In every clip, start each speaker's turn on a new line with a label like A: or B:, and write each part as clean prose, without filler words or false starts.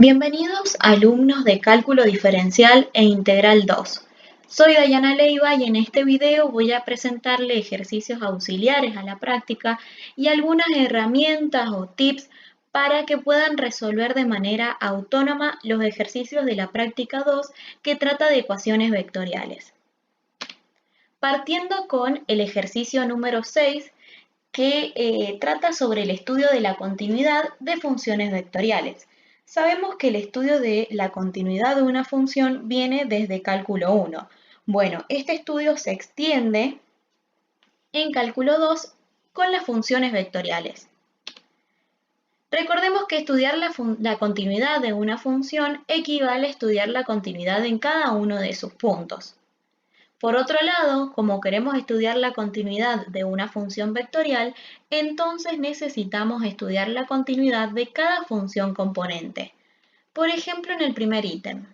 A: Bienvenidos alumnos de Cálculo Diferencial e Integral 2. Soy Dayana Leiva y en este video voy a presentarle ejercicios auxiliares a la práctica y algunas herramientas o tips para que puedan resolver de manera autónoma los ejercicios de la práctica 2 que trata de ecuaciones vectoriales. Partiendo con el ejercicio número 6 que trata sobre el estudio de la continuidad de funciones vectoriales. Sabemos que el estudio de la continuidad de una función viene desde cálculo 1. Bueno, este estudio se extiende en cálculo 2 con las funciones vectoriales. Recordemos que estudiar la continuidad de una función equivale a estudiar la continuidad en cada uno de sus puntos. Por otro lado, como queremos estudiar la continuidad de una función vectorial, entonces necesitamos estudiar la continuidad de cada función componente. Por ejemplo, en el primer ítem.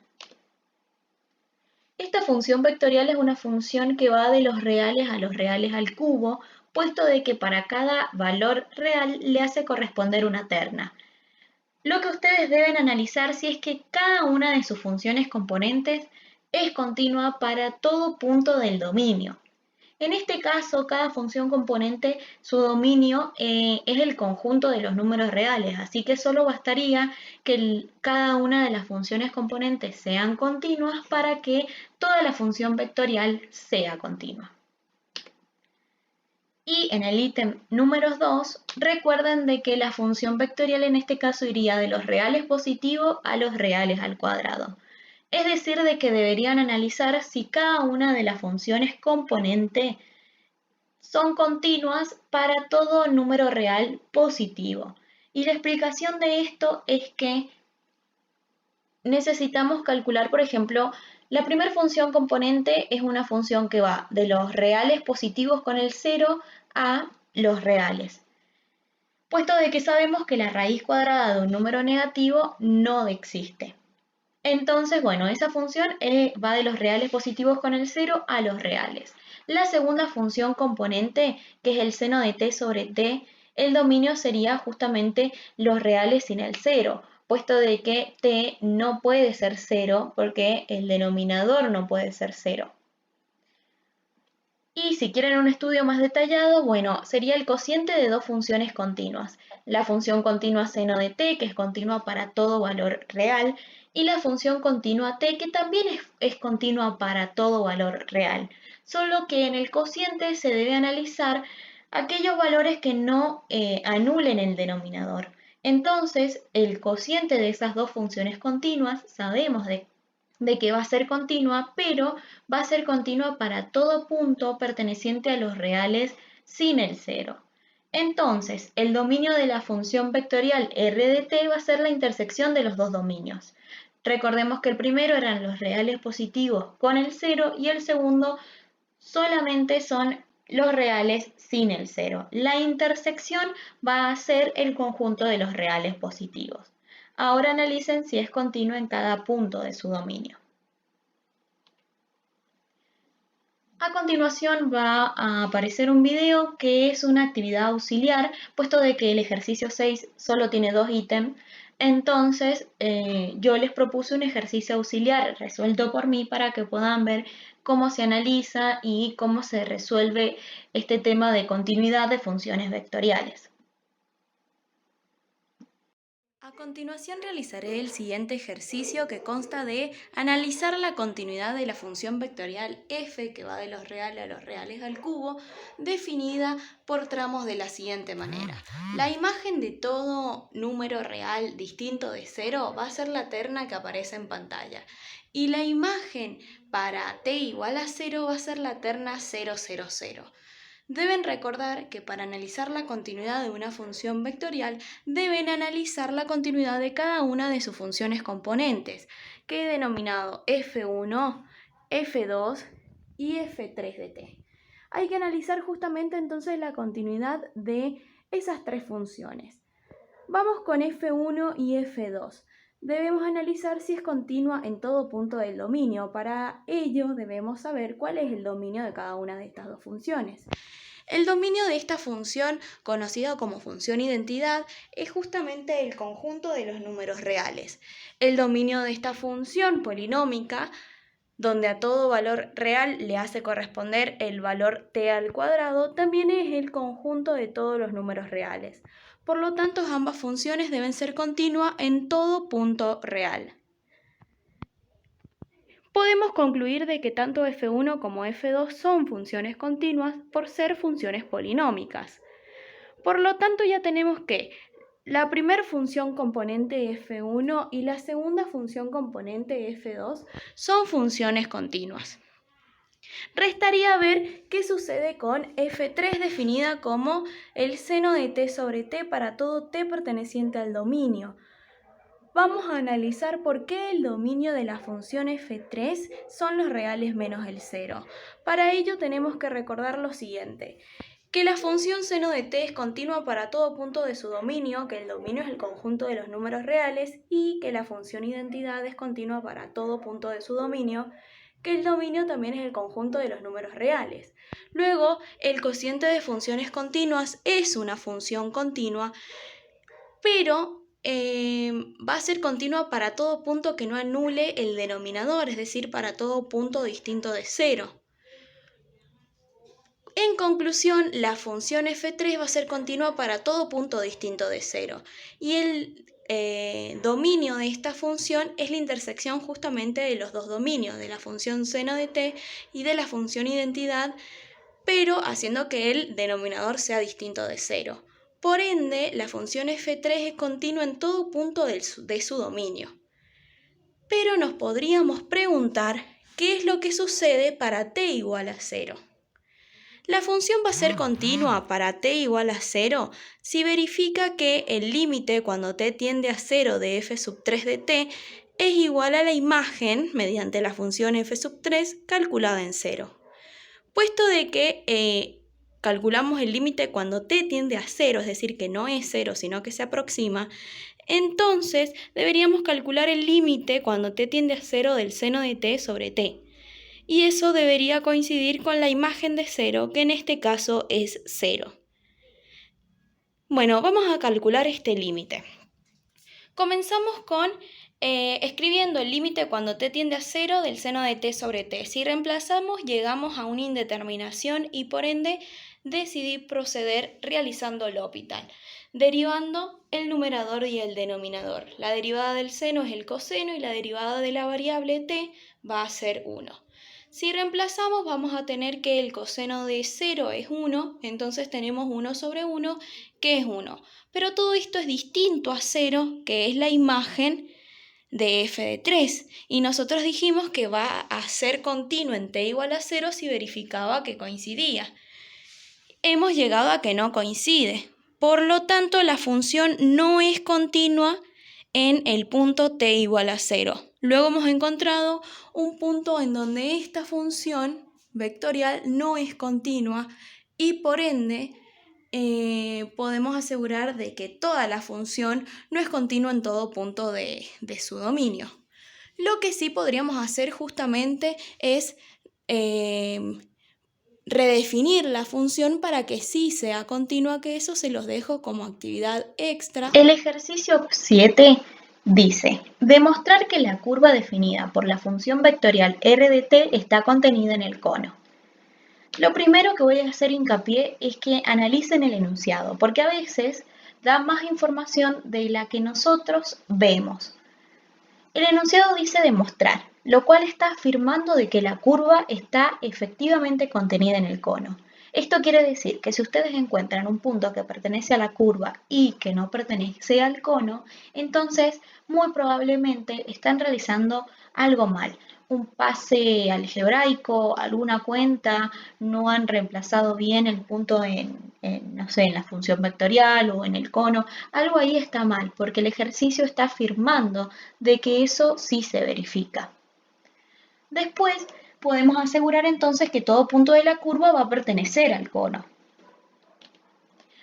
A: Esta función vectorial es una función que va de los reales a los reales al cubo, puesto de que para cada valor real le hace corresponder una terna. Lo que ustedes deben analizar si es que cada una de sus funciones componentes es continua para todo punto del dominio. En este caso, cada función componente, su dominio es el conjunto de los números reales, así que solo bastaría que cada una de las funciones componentes sean continuas para que toda la función vectorial sea continua. Y en el ítem número 2, recuerden de que la función vectorial en este caso iría de los reales positivos a los reales al cuadrado. Es decir, de que deberían analizar si cada una de las funciones componente son continuas para todo número real positivo. Y la explicación de esto es que necesitamos calcular, por ejemplo, la primera función componente es una función que va de los reales positivos con el 0 a los reales. Puesto de que sabemos que la raíz cuadrada de un número negativo no existe. Entonces, bueno, esa función va de los reales positivos con el 0 a los reales. La segunda función componente, que es el seno de t sobre t, el dominio sería justamente los reales sin el 0, puesto de que t no puede ser 0 porque el denominador no puede ser 0. Y si quieren un estudio más detallado, bueno, sería el cociente de dos funciones continuas. La función continua seno de t, que es continua para todo valor real, y la función continua t, que también es continua para todo valor real. Solo que en el cociente se debe analizar aquellos valores que no anulen el denominador. Entonces, el cociente de esas dos funciones continuas, sabemos de que va a ser continua, pero va a ser continua para todo punto perteneciente a los reales sin el 0. Entonces, el dominio de la función vectorial r de t va a ser la intersección de los dos dominios. Recordemos que el primero eran los reales positivos con el 0 y el segundo solamente son los reales sin el 0. La intersección va a ser el conjunto de los reales positivos. Ahora analicen si es continuo en cada punto de su dominio. A continuación va a aparecer un video que es una actividad auxiliar, puesto de que el ejercicio 6 solo tiene 2 ítems. Entonces yo les propuse un ejercicio auxiliar resuelto por mí para que puedan ver cómo se analiza y cómo se resuelve este tema de continuidad de funciones vectoriales. A continuación realizaré el siguiente ejercicio que consta de analizar la continuidad de la función vectorial f, que va de los reales a los reales al cubo, definida por tramos de la siguiente manera. La imagen de todo número real distinto de 0 va a ser la terna que aparece en pantalla. Y la imagen para t igual a 0 va a ser la terna 0, 0, 0. Deben recordar que para analizar la continuidad de una función vectorial deben analizar la continuidad de cada una de sus funciones componentes, que he denominado f1, f2 y f3 de t. Hay que analizar justamente entonces la continuidad de esas tres funciones. Vamos con f1 y f2. Debemos analizar si es continua en todo punto del dominio. Para ello debemos saber cuál es el dominio de cada una de estas dos funciones. El dominio de esta función, conocida como función identidad, es justamente el conjunto de los números reales. El dominio de esta función polinómica, donde a todo valor real le hace corresponder el valor t al cuadrado, también es el conjunto de todos los números reales. Por lo tanto, ambas funciones deben ser continuas en todo punto real. Podemos concluir de que tanto f1 como f2 son funciones continuas por ser funciones polinómicas. Por lo tanto, ya tenemos que la primera función componente f1 y la segunda función componente f2 son funciones continuas. Restaría ver qué sucede con f3 definida como el seno de t sobre t para todo t perteneciente al dominio. Vamos a analizar por qué el dominio de la función f3 son los reales menos el 0. Para ello tenemos que recordar lo siguiente, que la función seno de t es continua para todo punto de su dominio, que el dominio es el conjunto de los números reales, y que la función identidad es continua para todo punto de su dominio, que el dominio también es el conjunto de los números reales. Luego, el cociente de funciones continuas es una función continua, pero va a ser continua para todo punto que no anule el denominador, es decir, para todo punto distinto de 0. En conclusión, la función f3 va a ser continua para todo punto distinto de 0. Y el dominio de esta función es la intersección justamente de los dos dominios, de la función seno de t y de la función identidad, pero haciendo que el denominador sea distinto de 0. Por ende, la función f3 es continua en todo punto de su dominio. Pero nos podríamos preguntar qué es lo que sucede para t igual a 0. La función va a ser continua para t igual a 0 si verifica que el límite cuando t tiende a 0 de f sub 3 de t es igual a la imagen mediante la función f sub 3 calculada en 0. Puesto de que calculamos el límite cuando t tiende a 0, es decir, que no es 0, sino que se aproxima, entonces deberíamos calcular el límite cuando t tiende a 0 del seno de t sobre t. Y eso debería coincidir con la imagen de 0, que en este caso es 0. Bueno, vamos a calcular este límite. Comenzamos con escribiendo el límite cuando t tiende a 0 del seno de t sobre t. Si reemplazamos, llegamos a una indeterminación y por ende decidí proceder realizando L'Hopital, derivando el numerador y el denominador. La derivada del seno es el coseno y la derivada de la variable t va a ser 1. Si reemplazamos, vamos a tener que el coseno de 0 es 1, entonces tenemos 1 sobre 1, que es 1. Pero todo esto es distinto a 0, que es la imagen de f de 3. Y nosotros dijimos que va a ser continuo en t igual a 0 si verificaba que coincidía. Hemos llegado a que no coincide. Por lo tanto, la función no es continua en el punto t igual a 0. Luego hemos encontrado un punto en donde esta función vectorial no es continua y por ende podemos asegurar de que toda la función no es continua en todo punto de su dominio. Lo que sí podríamos hacer justamente es redefinir la función para que sí sea continua, que eso se los dejo como actividad extra. El ejercicio 7 dice, demostrar que la curva definida por la función vectorial r de t está contenida en el cono. Lo primero que voy a hacer hincapié es que analicen el enunciado, porque a veces da más información de la que nosotros vemos. El enunciado dice demostrar, lo cual está afirmando de que la curva está efectivamente contenida en el cono. Esto quiere decir que si ustedes encuentran un punto que pertenece a la curva y que no pertenece al cono, entonces muy probablemente están realizando algo mal. Un pase algebraico, alguna cuenta, no han reemplazado bien el punto no sé, en la función vectorial o en el cono. Algo ahí está mal, porque el ejercicio está afirmando de que eso sí se verifica. Después podemos asegurar entonces que todo punto de la curva va a pertenecer al cono,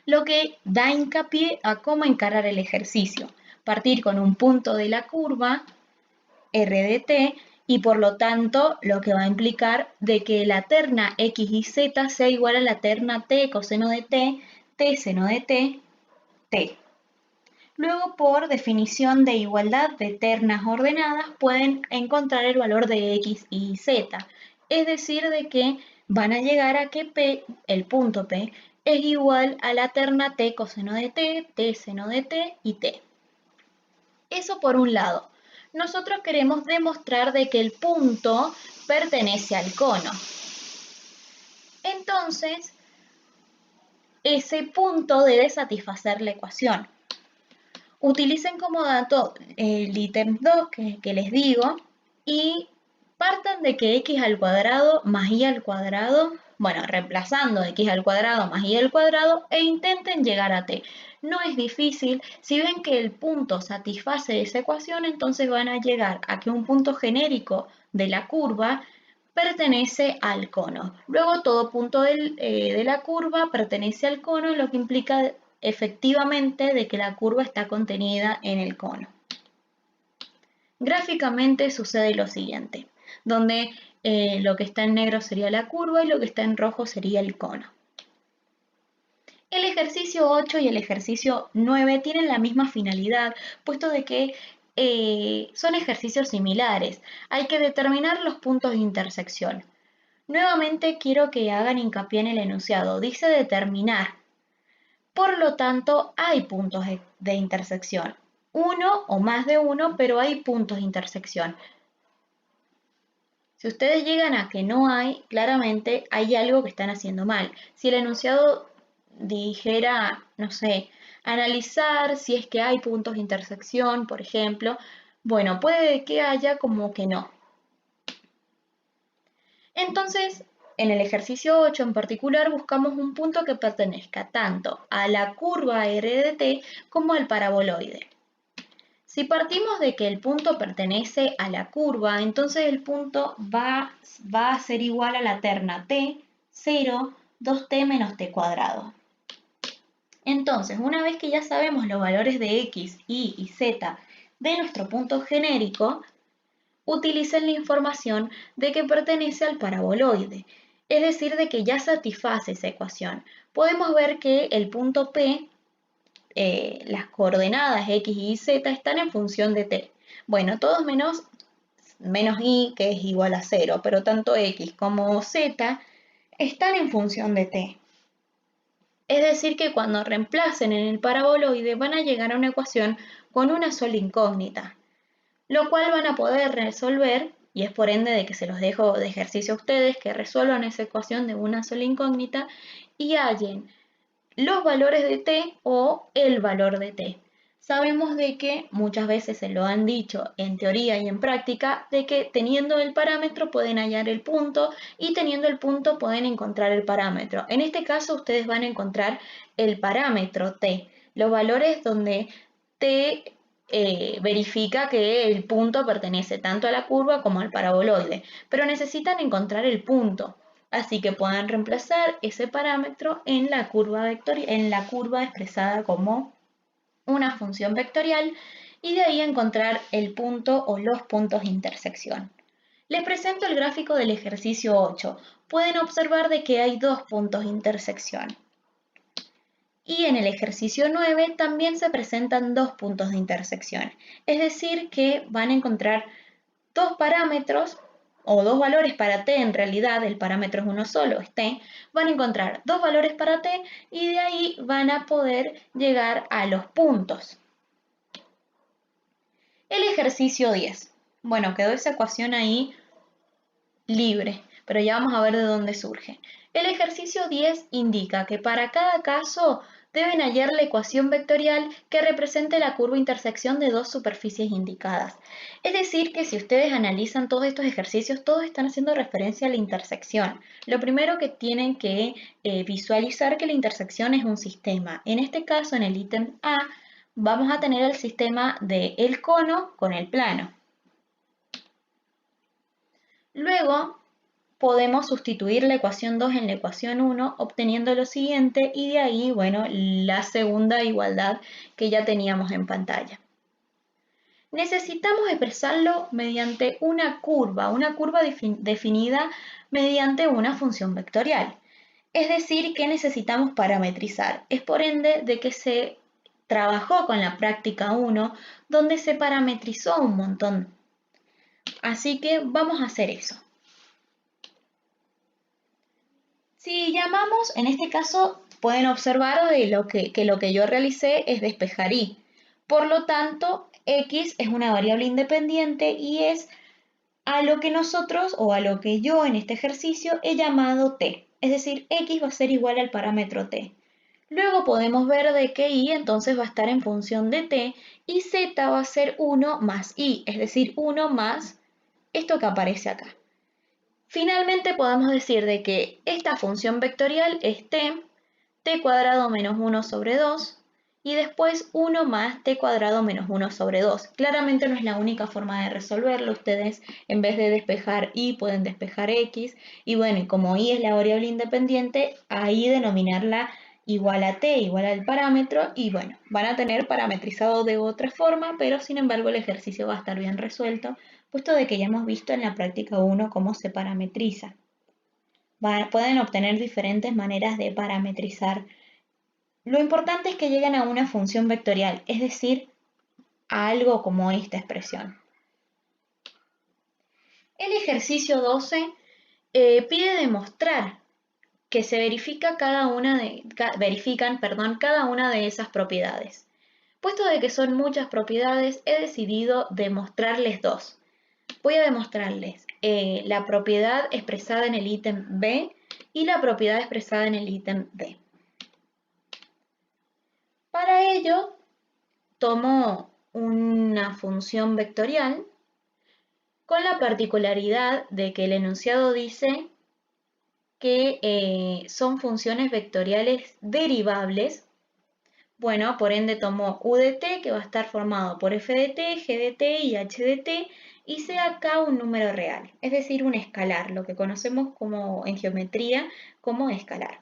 A: lo que da hincapié a cómo encarar el ejercicio. Partir con un punto de la curva, r de t, y por lo tanto lo que va a implicar de que la terna x y z sea igual a la terna t coseno de t seno de t. Luego, por definición de igualdad de ternas ordenadas, pueden encontrar el valor de x y z. Es decir, de que van a llegar a que P, el punto P, es igual a la terna t coseno de t seno de t y t. Eso por un lado. Nosotros queremos demostrar de que el punto pertenece al cono. Entonces, ese punto debe satisfacer la ecuación. Utilicen como dato el ítem 2 que les digo y partan de que x al cuadrado más y al cuadrado, bueno, reemplazando x al cuadrado más y al cuadrado e intenten llegar a t. No es difícil, si ven que el punto satisface esa ecuación, entonces van a llegar a que un punto genérico de la curva pertenece al cono. Luego todo punto de la curva pertenece al cono, lo que implica efectivamente de que la curva está contenida en el cono. Gráficamente sucede lo siguiente, donde lo que está en negro sería la curva y lo que está en rojo sería el cono. El ejercicio 8 y el ejercicio 9 tienen la misma finalidad, puesto de que son ejercicios similares. Hay que determinar los puntos de intersección. Nuevamente quiero que hagan hincapié en el enunciado. Dice determinar. Por lo tanto, hay puntos de intersección. Uno o más de uno, pero hay puntos de intersección. Si ustedes llegan a que no hay, claramente hay algo que están haciendo mal. Si el enunciado dijera, no sé, analizar si es que hay puntos de intersección, por ejemplo, bueno, puede que haya como que no. Entonces, en el ejercicio 8 en particular buscamos un punto que pertenezca tanto a la curva r de t como al paraboloide. Si partimos de que el punto pertenece a la curva, entonces el punto va a ser igual a la terna t, 0, 2t menos t cuadrado. Entonces, una vez que ya sabemos los valores de x, y y z de nuestro punto genérico, utilicen la información de que pertenece al paraboloide, es decir, de que ya satisface esa ecuación. Podemos ver que el punto P, las coordenadas x y z están en función de t. Bueno, todos menos y, que es igual a 0, pero tanto x como z están en función de t. Es decir, que cuando reemplacen en el paraboloide van a llegar a una ecuación con una sola incógnita, lo cual van a poder resolver, y es por ende de que se los dejo de ejercicio a ustedes, que resuelvan esa ecuación de una sola incógnita y hallen los valores de t o el valor de t. Sabemos de que muchas veces se lo han dicho en teoría y en práctica, de que teniendo el parámetro pueden hallar el punto y teniendo el punto pueden encontrar el parámetro. En este caso ustedes van a encontrar el parámetro t, los valores donde t verifica que el punto pertenece tanto a la curva como al paraboloide, pero necesitan encontrar el punto. Así que pueden reemplazar ese parámetro en la curva expresada como una función vectorial y de ahí encontrar el punto o los puntos de intersección. Les presento el gráfico del ejercicio 8. Pueden observar de que hay dos puntos de intersección. Y en el ejercicio 9 también se presentan dos puntos de intersección. Es decir, que van a encontrar dos parámetros o dos valores para t, en realidad el parámetro es uno solo, es t, van a encontrar dos valores para t y de ahí van a poder llegar a los puntos. El ejercicio 10. Bueno, quedó esa ecuación ahí libre, pero ya vamos a ver de dónde surge. El ejercicio 10 indica que para cada caso deben hallar la ecuación vectorial que represente la curva intersección de dos superficies indicadas. Es decir, que si ustedes analizan todos estos ejercicios, todos están haciendo referencia a la intersección. Lo primero que tienen que visualizar que la intersección es un sistema. En este caso, en el ítem A, vamos a tener el sistema del cono con el plano. Luego, podemos sustituir la ecuación 2 en la ecuación 1, obteniendo lo siguiente, y de ahí, bueno, la segunda igualdad que ya teníamos en pantalla. necesitamos expresarlo mediante una curva definida mediante una función vectorial. Es decir, que necesitamos parametrizar. Es por ende de que se trabajó con la práctica 1, donde se parametrizó un montón. Así que vamos a hacer eso. Si llamamos, en este caso, pueden observar que lo que yo realicé es despejar y. Por lo tanto, x es una variable independiente y es a lo que nosotros o a lo que yo en este ejercicio he llamado t. Es decir, x va a ser igual al parámetro t. Luego podemos ver de que y entonces va a estar en función de t y z va a ser 1 más i, es decir, 1 más esto que aparece acá. Finalmente podemos decir de que esta función vectorial es t cuadrado menos 1 sobre 2 y después 1 más t cuadrado menos 1 sobre 2. Claramente no es la única forma de resolverlo. Ustedes en vez de despejar y pueden despejar x y bueno, y como y es la variable independiente, ahí denominarla igual a t, igual al parámetro y bueno, van a tener parametrizado de otra forma, pero sin embargo el ejercicio va a estar bien resuelto, puesto de que ya hemos visto en la práctica 1 cómo se parametriza. Pueden obtener diferentes maneras de parametrizar. Lo importante es que lleguen a una función vectorial, es decir, a algo como esta expresión. El ejercicio 12 pide demostrar que se verifican cada una de esas propiedades. Puesto de que son muchas propiedades, he decidido demostrarles dos. Voy a demostrarles la propiedad expresada en el ítem B y la propiedad expresada en el ítem D. Para ello, tomo una función vectorial con la particularidad de que el enunciado dice que son funciones vectoriales derivables. Bueno, por ende tomo u de t, que va a estar formado por f de t, g de t y h de t, y sea acá un número real, es decir, un escalar, lo que conocemos como en geometría como escalar.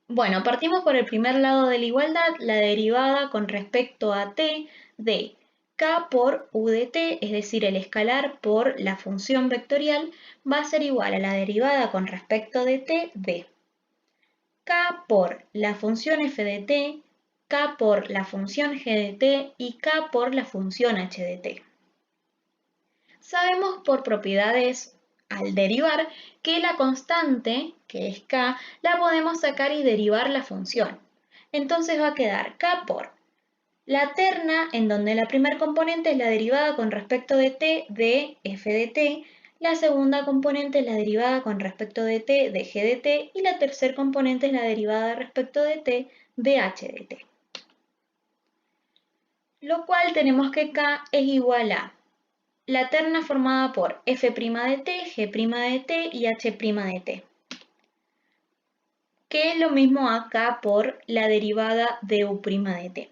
A: Bueno, partimos por el primer lado de la igualdad, la derivada con respecto a t de k por u de t, es decir, el escalar por la función vectorial, va a ser igual a la derivada con respecto de t de k por la función f de t, k por la función g de t y k por la función h de t. Sabemos por propiedades al derivar que la constante, que es k, la podemos sacar y derivar la función. Entonces va a quedar k por la terna, en donde la primer componente es la derivada con respecto de t de f de t, la segunda componente es la derivada con respecto de t de g de t y la tercer componente es la derivada respecto de t de h de t. Lo cual tenemos que k es igual a la terna formada por f' de t, g' de t y h' de t, que es lo mismo a k por la derivada de u' de t.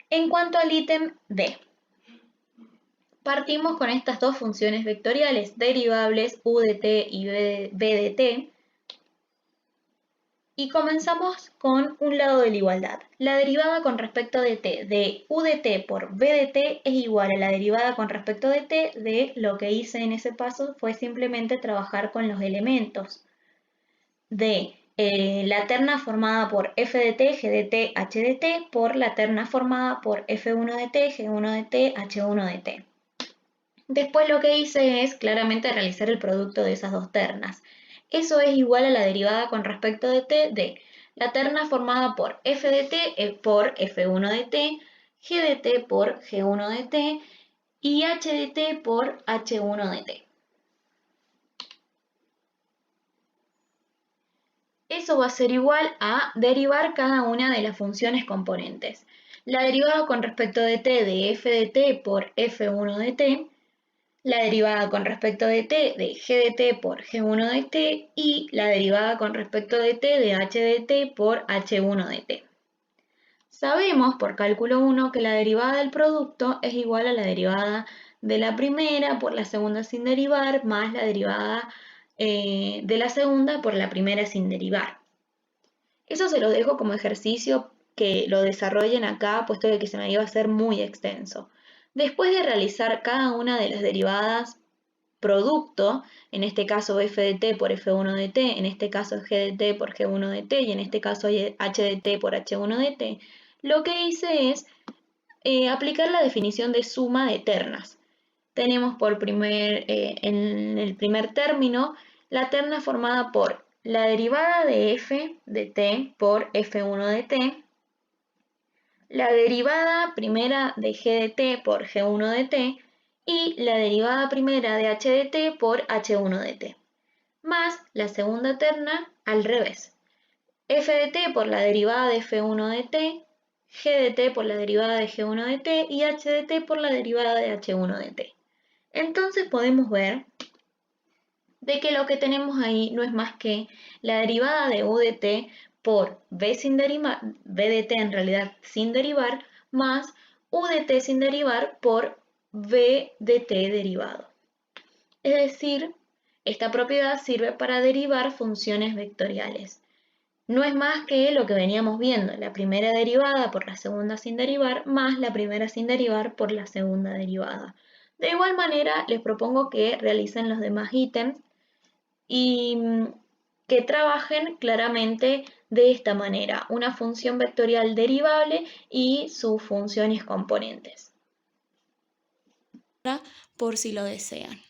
A: En cuanto al ítem D, partimos con estas dos funciones vectoriales derivables u de t y b de t y comenzamos con un lado de la igualdad. La derivada con respecto de t de u de t por b de t es igual a la derivada con respecto de t de lo que hice en ese paso fue simplemente trabajar con los elementos de la terna formada por f de t, g de t, h de t por la terna formada por f1 de t, g1 de t, h1 de t. Después lo que hice es claramente realizar el producto de esas dos ternas. Eso es igual a la derivada con respecto de t de la terna formada por f de t por f1 de t, g de t por g1 de t y h de t por h1 de t. Eso va a ser igual a derivar cada una de las funciones componentes. La derivada con respecto de t de f de t por f1 de t, la derivada con respecto de t de g de t por g1 de t y la derivada con respecto de t de h de t por h1 de t. Sabemos por cálculo 1 que la derivada del producto es igual a la derivada de la primera por la segunda sin derivar más la derivada de la segunda por la primera sin derivar. Eso se lo dejo como ejercicio que lo desarrollen acá, puesto que se me iba a hacer muy extenso. Después de realizar cada una de las derivadas producto, en este caso f de t por f1 de t, en este caso g de t por g1 de t y en este caso h de t por h1 de t, lo que hice es aplicar la definición de suma de ternas. Tenemos en el primer término la terna formada por la derivada de f de t por f1 de t, la derivada primera de g de t por g1 de t y la derivada primera de h de t por h1 de t, más la segunda terna al revés, f de t por la derivada de f1 de t, g de t por la derivada de g1 de t y h de t por la derivada de h1 de t. Entonces podemos ver de que lo que tenemos ahí no es más que la derivada de u de t por b de t en realidad sin derivar, más u de t sin derivar por b de t derivado. Es decir, esta propiedad sirve para derivar funciones vectoriales. No es más que lo que veníamos viendo, la primera derivada por la segunda sin derivar, más la primera sin derivar por la segunda derivada. De igual manera, les propongo que realicen los demás ítems y que trabajen claramente de esta manera, una función vectorial derivable y sus funciones componentes.
B: Por si lo desean.